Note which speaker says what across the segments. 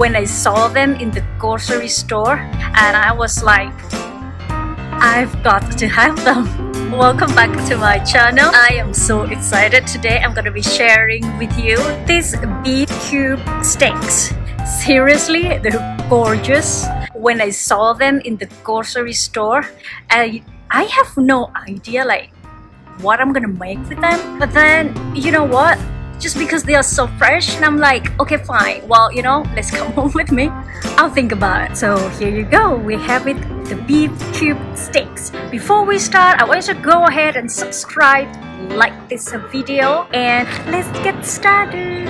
Speaker 1: when I saw them in the grocery store, and I was like, I've got to have them. Welcome back to my channel. I am so excited. Today I'm gonna be sharing with you these beef cube steaks. Seriously, they're gorgeous. When I saw them in the grocery store, I have no idea like what I'm gonna make with them. But then, you know what? Just because they are so fresh, and I'm like, okay, fine. Well, you know, let's come home with me. I'll think about it. So here you go. We have it, the beef cube steaks. Before we start, I want you to go ahead and subscribe, like this video, and let's get started.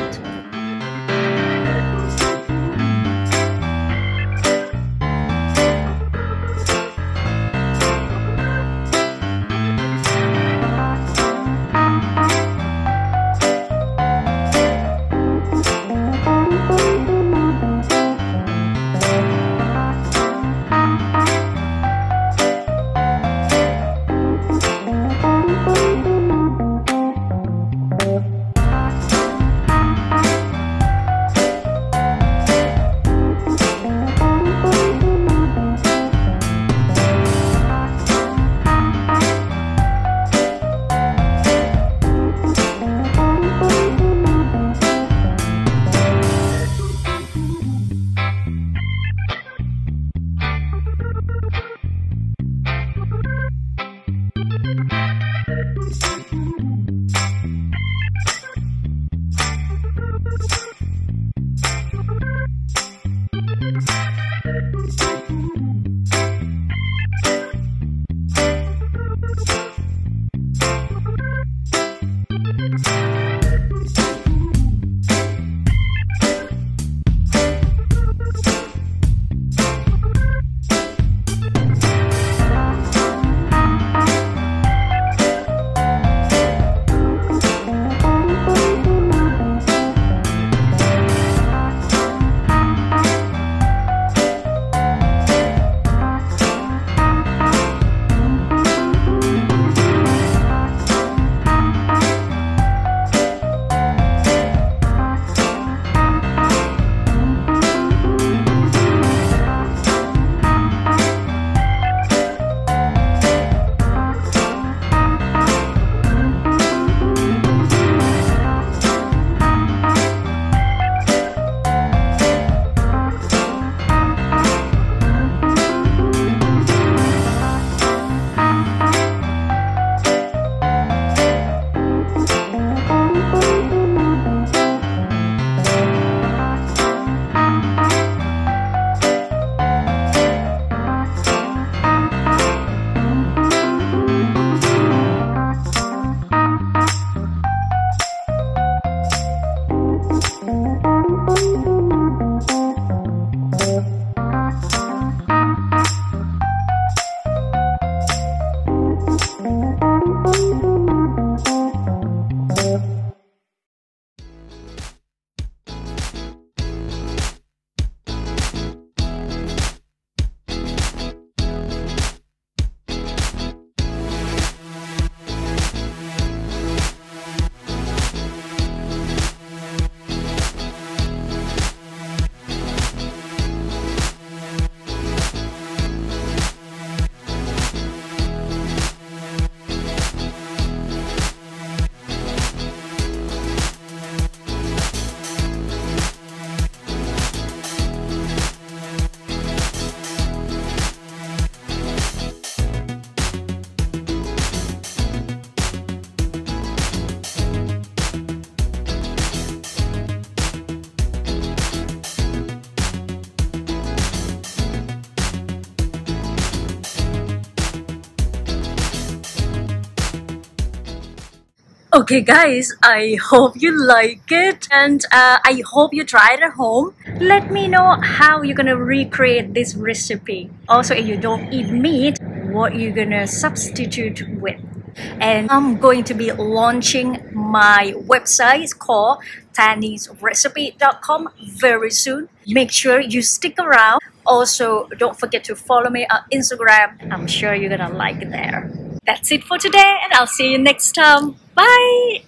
Speaker 1: Okay guys, I hope you like it, and I hope you try it at home. Let me know how you're gonna recreate this recipe. Also, if you don't eat meat, what you're gonna substitute with. And I'm going to be launching my website. It's called Thani'sRecipe.com very soon. Make sure you stick around. Also, don't forget to follow me on Instagram. I'm sure you're gonna like it there. That's it for today, and I'll see you next time. Bye!